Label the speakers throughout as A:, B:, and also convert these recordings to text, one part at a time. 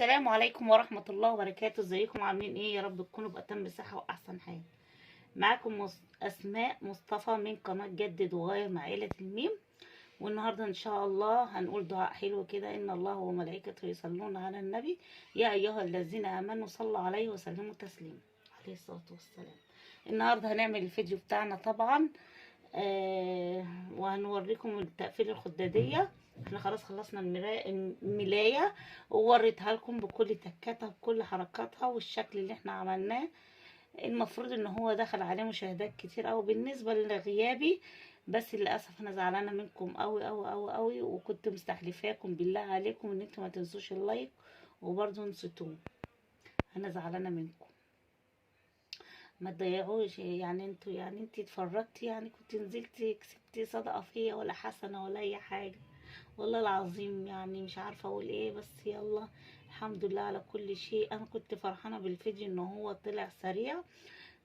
A: السلام عليكم ورحمة الله وبركاته. ازيكم عاملين ايه؟ يا رب تكونوا بأتم صحة وأحسن حال. معاكم أسماء مصطفى من قناة جدد وغير مع عائلة الميم. والنهاردة إن شاء الله هنقول دعاء حلو كده: إن الله وملائكته يصلون على النبي يا أيها الذين آمنوا صلوا عليه وسلموا تسليما عليه الصلاة والسلام. النهاردة هنعمل الفيديو بتاعنا طبعا وهنوريكم التقفيل الخدادية. احنا خلاص خلصنا الملاية ووريتها لكم بكل تكاتها بكل حركاتها والشكل اللي احنا عملناه. المفروض ان هو دخل عليه مشاهدات كتير اوي بالنسبة لغيابي، بس للاسف انا زعلانة منكم اوي اوي اوي اوي، وكنت مستحلفاكم بالله عليكم ان انتوا ما تنسوش اللايك وبرضه نسيتوه. انا زعلانة منكم، ما تضيعوش. يعني انتوا انتي اتفرجتي، كنت نزلتي كسبتي صدقة فيا ولا حسنة ولا اي حاجة. والله العظيم مش عارفة اقول ايه، بس يلا الحمد لله على كل شيء. انا كنت فرحانة بالفيديو ان هو طلع سريع،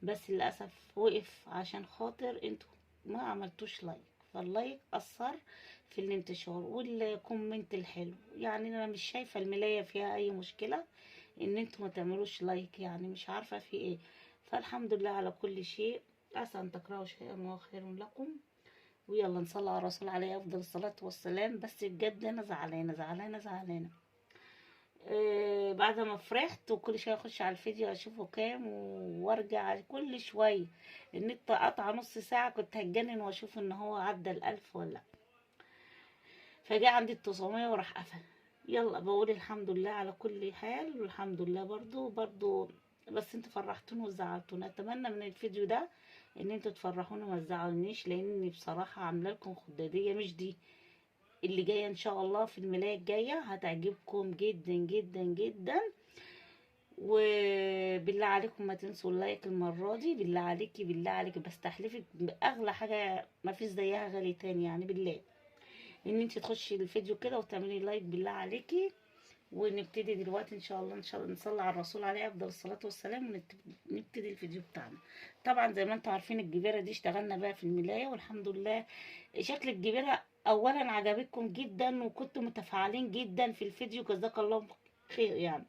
A: بس للأسف وقف عشان خاطر انتوا ما عملتوش لايك، فاللايك أثر في الانتشار والكومنت الحلو. انا مش شايفة الملاية فيها اي مشكلة ان انتوا ما تعملوش لايك، مش عارفة في ايه. فالحمد لله على كل شيء. عسى ان تكرهوا شيئا وهو خير لكم. ويلا نصلي على الرسول عليه افضل الصلاة والسلام. بس بجد انا زعلانة زعلانة زعلانة. بعد ما فرحت وكل شويه اخش على الفيديو اشوفه كام وارجع كل شويه. النت قطع نص ساعه، كنت هتجنن واشوف ان هو عدى ال1000 ولا. فجاء عندي ال900 وراح قفل. يلا بقول الحمد لله على كل حال، والحمد لله برضو. بس انتوا فرحتوني وزعلتوني. اتمنى من الفيديو ده ان انتوا تفرحوني وما تزعلونيش، لاني بصراحه عامله لكم خداديه مش دي اللي جايه ان شاء الله. في الملاية الجايه هتعجبكم جدا جدا جدا. وبالله عليكم ما تنسوا اللايك المرة دي، بالله عليكي بالله عليكي بستحلفك بأغلى حاجة ما فيش زيها غالي تاني، بالله ان انت تخشي الفيديو كده وتعملي لايك بالله عليكي. ونبتدي دلوقتي ان شاء الله نصلي على الرسول عليه افضل الصلاة والسلام ونبتدي الفيديو بتاعنا. طبعا زي ما انتم عارفين الجبيرة دي اشتغلنا بقى في الملاية والحمد لله. شكل الجبيرة اولا عجبتكم جدا وكنتم متفاعلين جدا في الفيديو، جزاك الله خير.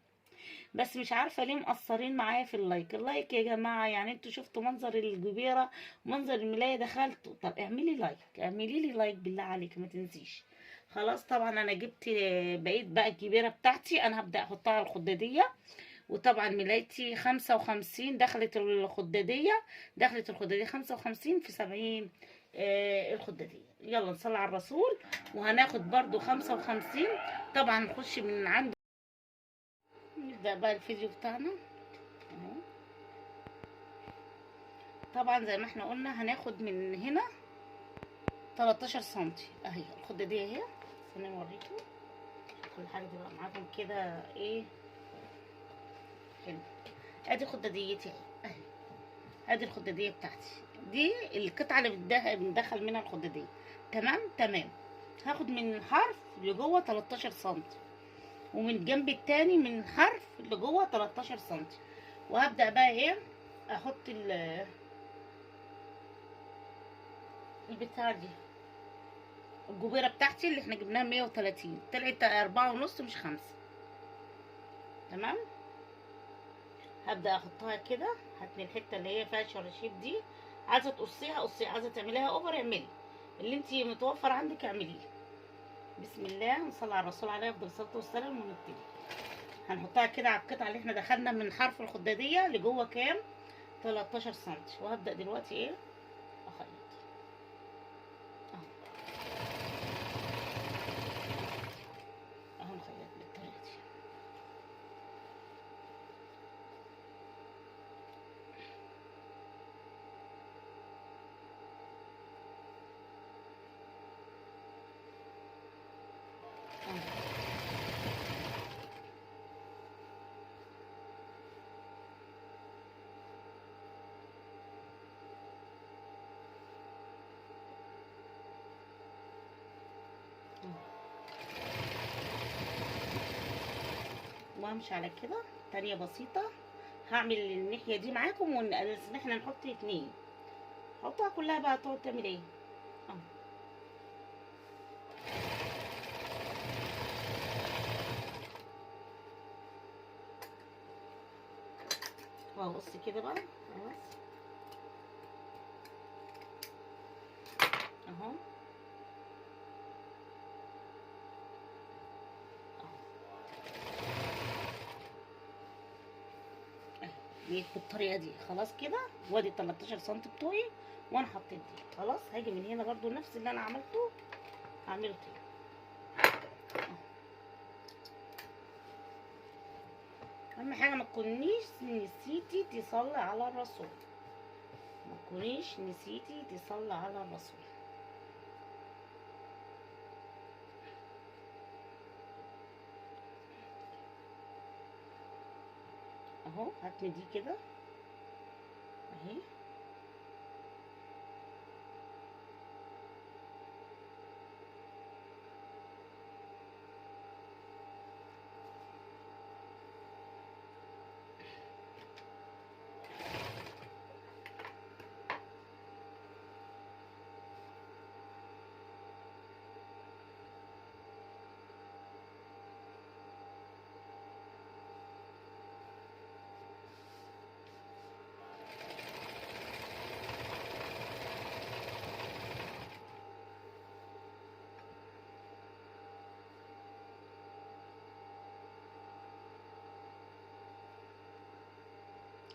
A: بس مش عارفه ليه مقصرين معايا في اللايك يا جماعه. انتوا شفتوا منظر الجبيره ومنظر الملايه، دخلتوا. طب اعملي لايك، اعملي لي لايك بالله عليك ما تنسيش. خلاص طبعا انا جبت بقيت بقى الجبيره بتاعتي، انا هبدا احطها على الخداديه. وطبعا ملايتي 55 دخلت الخداديه 55 في 70. الخداديه. يلا نصلي على الرسول. وهناخد برضو 55. طبعا نخش من عند. نبدأ بقى الفيديو بتاعنا اهو. طبعا زي ما احنا قلنا هناخد من هنا 13 سنتي اهي الخدادية اهي. استنى اوريكم كل حاجة تبقى معاكم كده ايه حلو. ادي خداديتي اهي، ادي الخدادية بتاعتي. دي القطعة اللي بندخل منها الخدادية. تمام. هاخد من حرف لجوه 13 سنتي، ومن الجنب التاني من حرف لجوه 13 سنتي. وهبدأ بقى ايه احط البتاع دي. الجبيرة بتاعتي اللي احنا جبناها 130 طلعت 4.5 مش 5. تمام. هبدأ احطها كده. هاتني الحتة اللي هي فيها شراشيب دي، عايزة تقصيها قصيها، عايزة تعمليها اوفر اعملي اللي انتي متوفر عندك اعمليه. بسم الله نصلي على الرسول عليه افضل الصلاة والسلام ونبتدي. هنحطها كده على القطعة اللي احنا دخلنا من حرف الخدادية لجوه كام 13 سنتي. وهبدأ دلوقتي ايه اخيط اهو نخيط بالطريقة دي. وامشي على كده تانية بسيطة. هعمل الناحية دي معاكم ان احنا نحط 2. حطها كلها بقى تقعد تعمل ايه اه. اهو بصي كده بقى خلاص اهو. دي بالطريقه دي خلاص كده. وادي 13 سم بتوعي وانا حطيت دي خلاص. هاجي من هنا برضو نفس اللي انا عملته هعمله تاني. اهم حاجه ما تكونيش نسيتي تصلي على الرسول، ما تكونيش نسيتي تصلي على الرسول. اهو هتمديه كده اهي.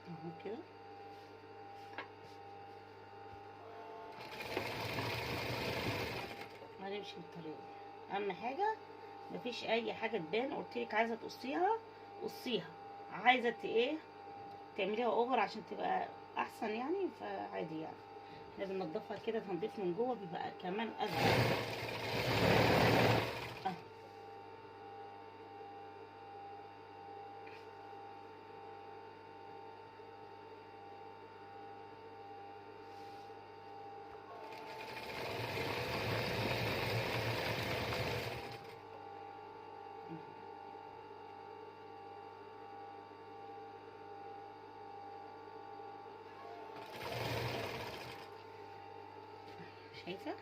A: اهو كده هنمشي بالطريقه دي. اهم حاجه مفيش اي حاجه تبان. قلتلك عايزه تقصيها قصيها، عايزه ايه تعمليها اوفر عشان تبقى احسن يعني، فعادي يعني. احنا بننضفها كده تنظيف من جوه بيبقى كمان اسهل. اه شايفه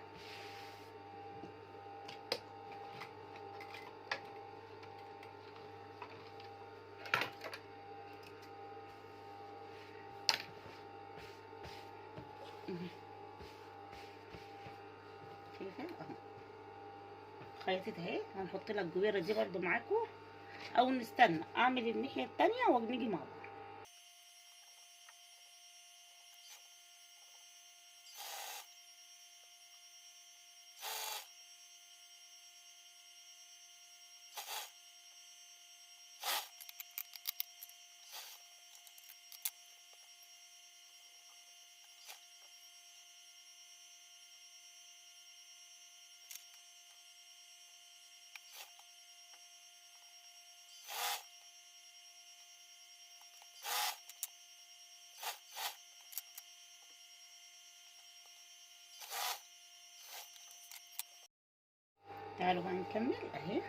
A: شايفه اهو خيطت اهي. هنحط لك الجبيره دي برده معاكم، او نستنى اعمل الناحيه التانية ونيجي مع بعض. تعالوا بقى نكمل اهي.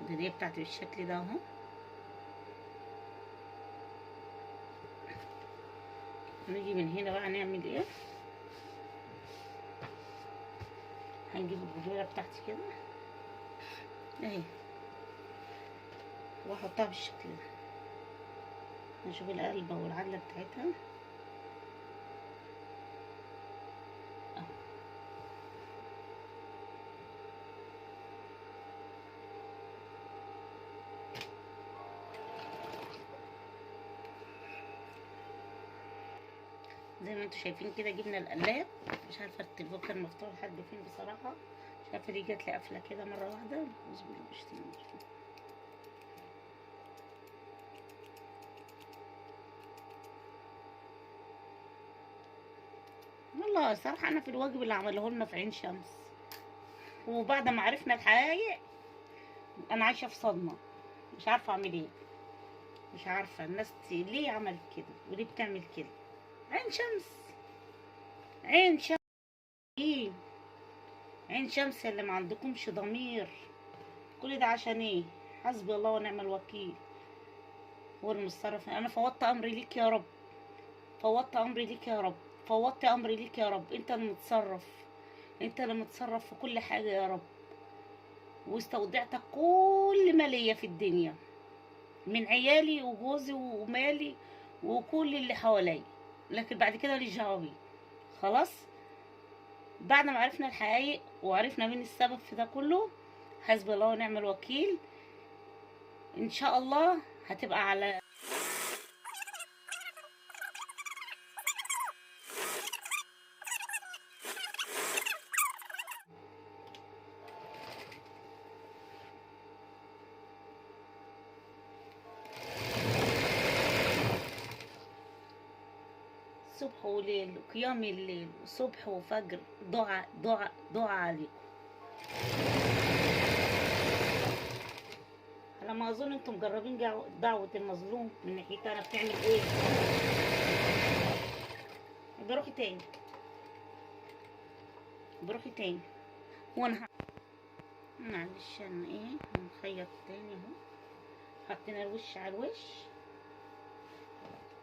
A: الدنيا بتاعتي بالشكل ده اهو. نيجي من هنا بقى نعمل ايه، هنجيب الجبيره بتاعتي كده اهي واحطها بالشكل ده. نشوف القلبه والعدله بتاعتها اهو. زي ما انتوا شايفين كده جبنا القلاب. مش عارفه التليفون كان مفتوح لحد فين بصراحه، مش عارفه ليه جات لي قفله كده مره واحده. بسم الله ما شاء الله. والله صراحه انا في الواجب اللي عمله لنا في عين شمس، وبعد ما عرفنا الحقايق انا عايشه في صدمه، مش عارفه اعمل ايه. مش عارفه الناس ليه عملت كده وليه بتعمل كده. عين شمس، عين شمس ايه، عين شمس اللي ما عندكمش ضمير. كل ده عشان ايه؟ حسبي الله ونعم الوكيل والمصرف. انا فوضت امري ليك يا رب، فوضت امري ليك يا رب، فوضت امري ليك يا رب. انت اللي متصرف، انت اللي متصرف في كل حاجه يا رب. واستودعتك كل ما ليا في الدنيا، من عيالي وجوزي ومالي وكل اللي حواليا، لكن بعد كده ماليش دعوه بيه. خلاص. بعد ما عرفنا الحقائق وعرفنا مين السبب في ده كله، حسبي الله ونعم الوكيل. ان شاء الله هتبقى على صبح وليل، قيام الليل وصبح وفجر، دعاء دعاء دعاء عليكم. على ما اظن انتم مجربين دعوة المظلوم من ناحيتي انا بتعمل ايه. بروحي تاني، بروحي تاني. وانا معلش انا ايه هنخيط تاني اهو. حطينا الوش على الوش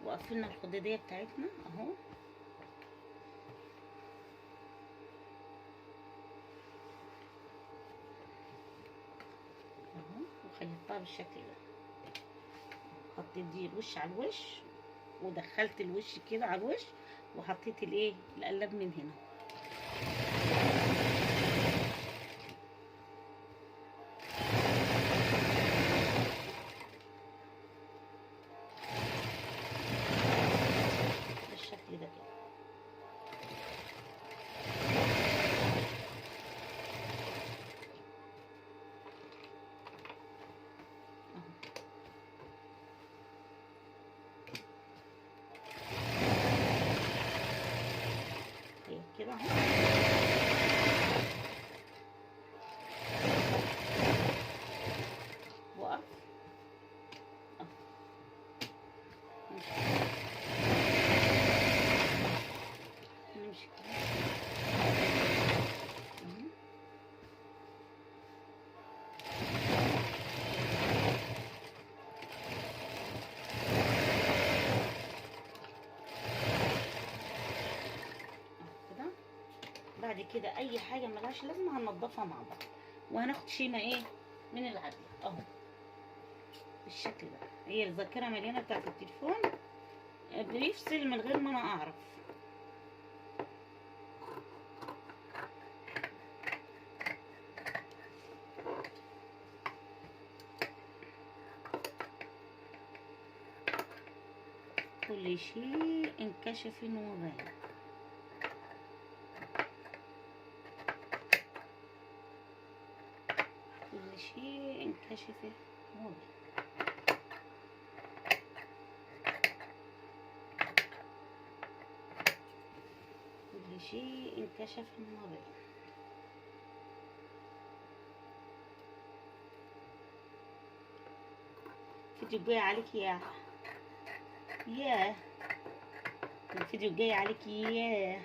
A: وقفلنا الخدادية بتاعتنا اهو. اهو وخيطتها بالشكل ده. حطيت دي الوش على الوش، ودخلت الوش كده على الوش، وحطيت الايه القلاب من هنا. بالشكل ده كده. هي كده اهو. وقف اهو. نمشي كده اهو. كده. بعد كده اي حاجه ملهاش لازمه هننضفها مع بعض، وهناخد شيمه ايه من العدل اهو بالشكل ده. هي الذاكره مليانه بتاعت التليفون بيفصل من غير ما انا اعرف. كل شيء انكشف وبان. كل شيء انكشف وبان. كل شيء انكشف وبان. الفيديو الجاي عليك يا الفيديو الجاي عليك يا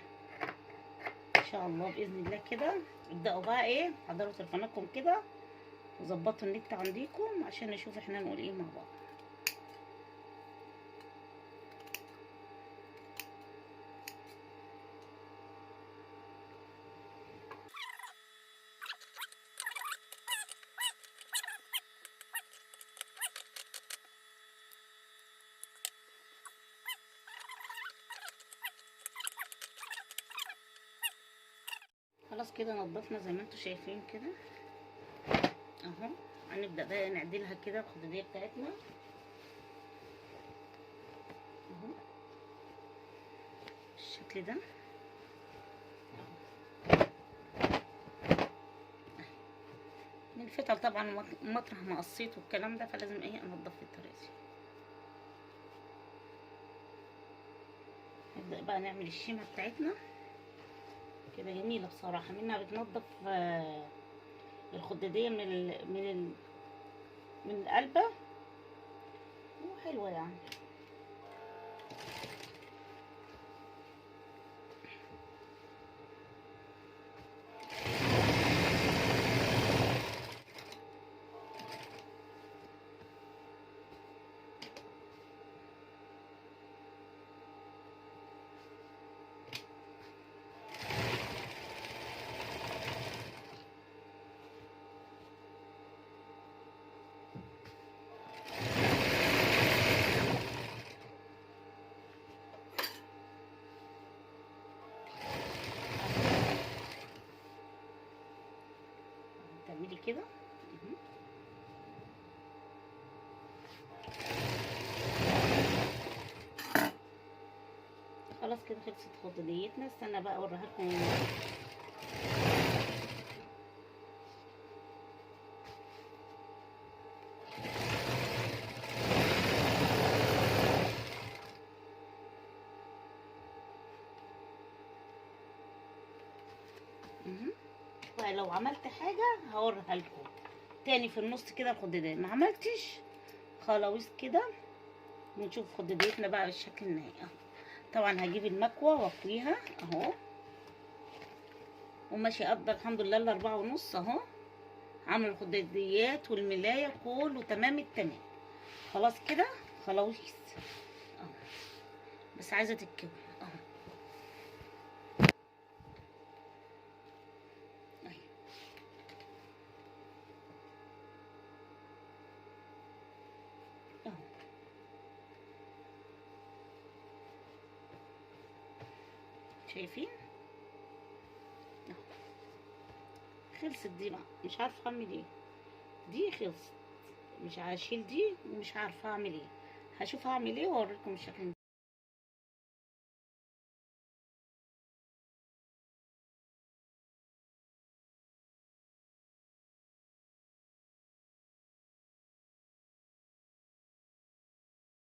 A: ان شاء الله باذن الله. كده ابداوا بقى ايه، حضروا تليفوناتكم كده وظبطوا النت عندكم عشان نشوف احنا نقول ايه مع بعض. خلاص كده نضفنا زي ما انتم شايفين كده اهو. هنبدا بقى نعدلها كده الخدوديه بتاعتنا اهو بالشكل ده. من الفتل طبعا مطرح ما قصيت والكلام ده، فلازم ايه انضف الطريقه دي. نبدا بقى نعمل الشيمه بتاعتنا كده جميله بصراحه. منها بتنضف الخداديه من القلبه، وحلوه يعني. خلاص كده خلصت خضريتنا. استنى بقى اوريها لكم. لو عملت حاجه هوريها لكم تاني في النص كده الخضريه. ما عملتش خلاويص كده. ونشوف خضريتنا بقى بالشكل النهائي اهو. طبعا هجيب المكوه واكويها اهو، وماشي قد الحمد لله ال4.5 اهو. عامل الخضريات والملايه كله تمام التمام. خلاص كده خلاويص اهو، بس عايزه تتكوي اهو. اهو شايفين اهو. خلصت دي بقى، مش عارفه اعمل ايه. دي خلصت، مش هشيل دي ومش عارفه اعمل ايه. هشوف هعمل ايه واوريكم الشكل.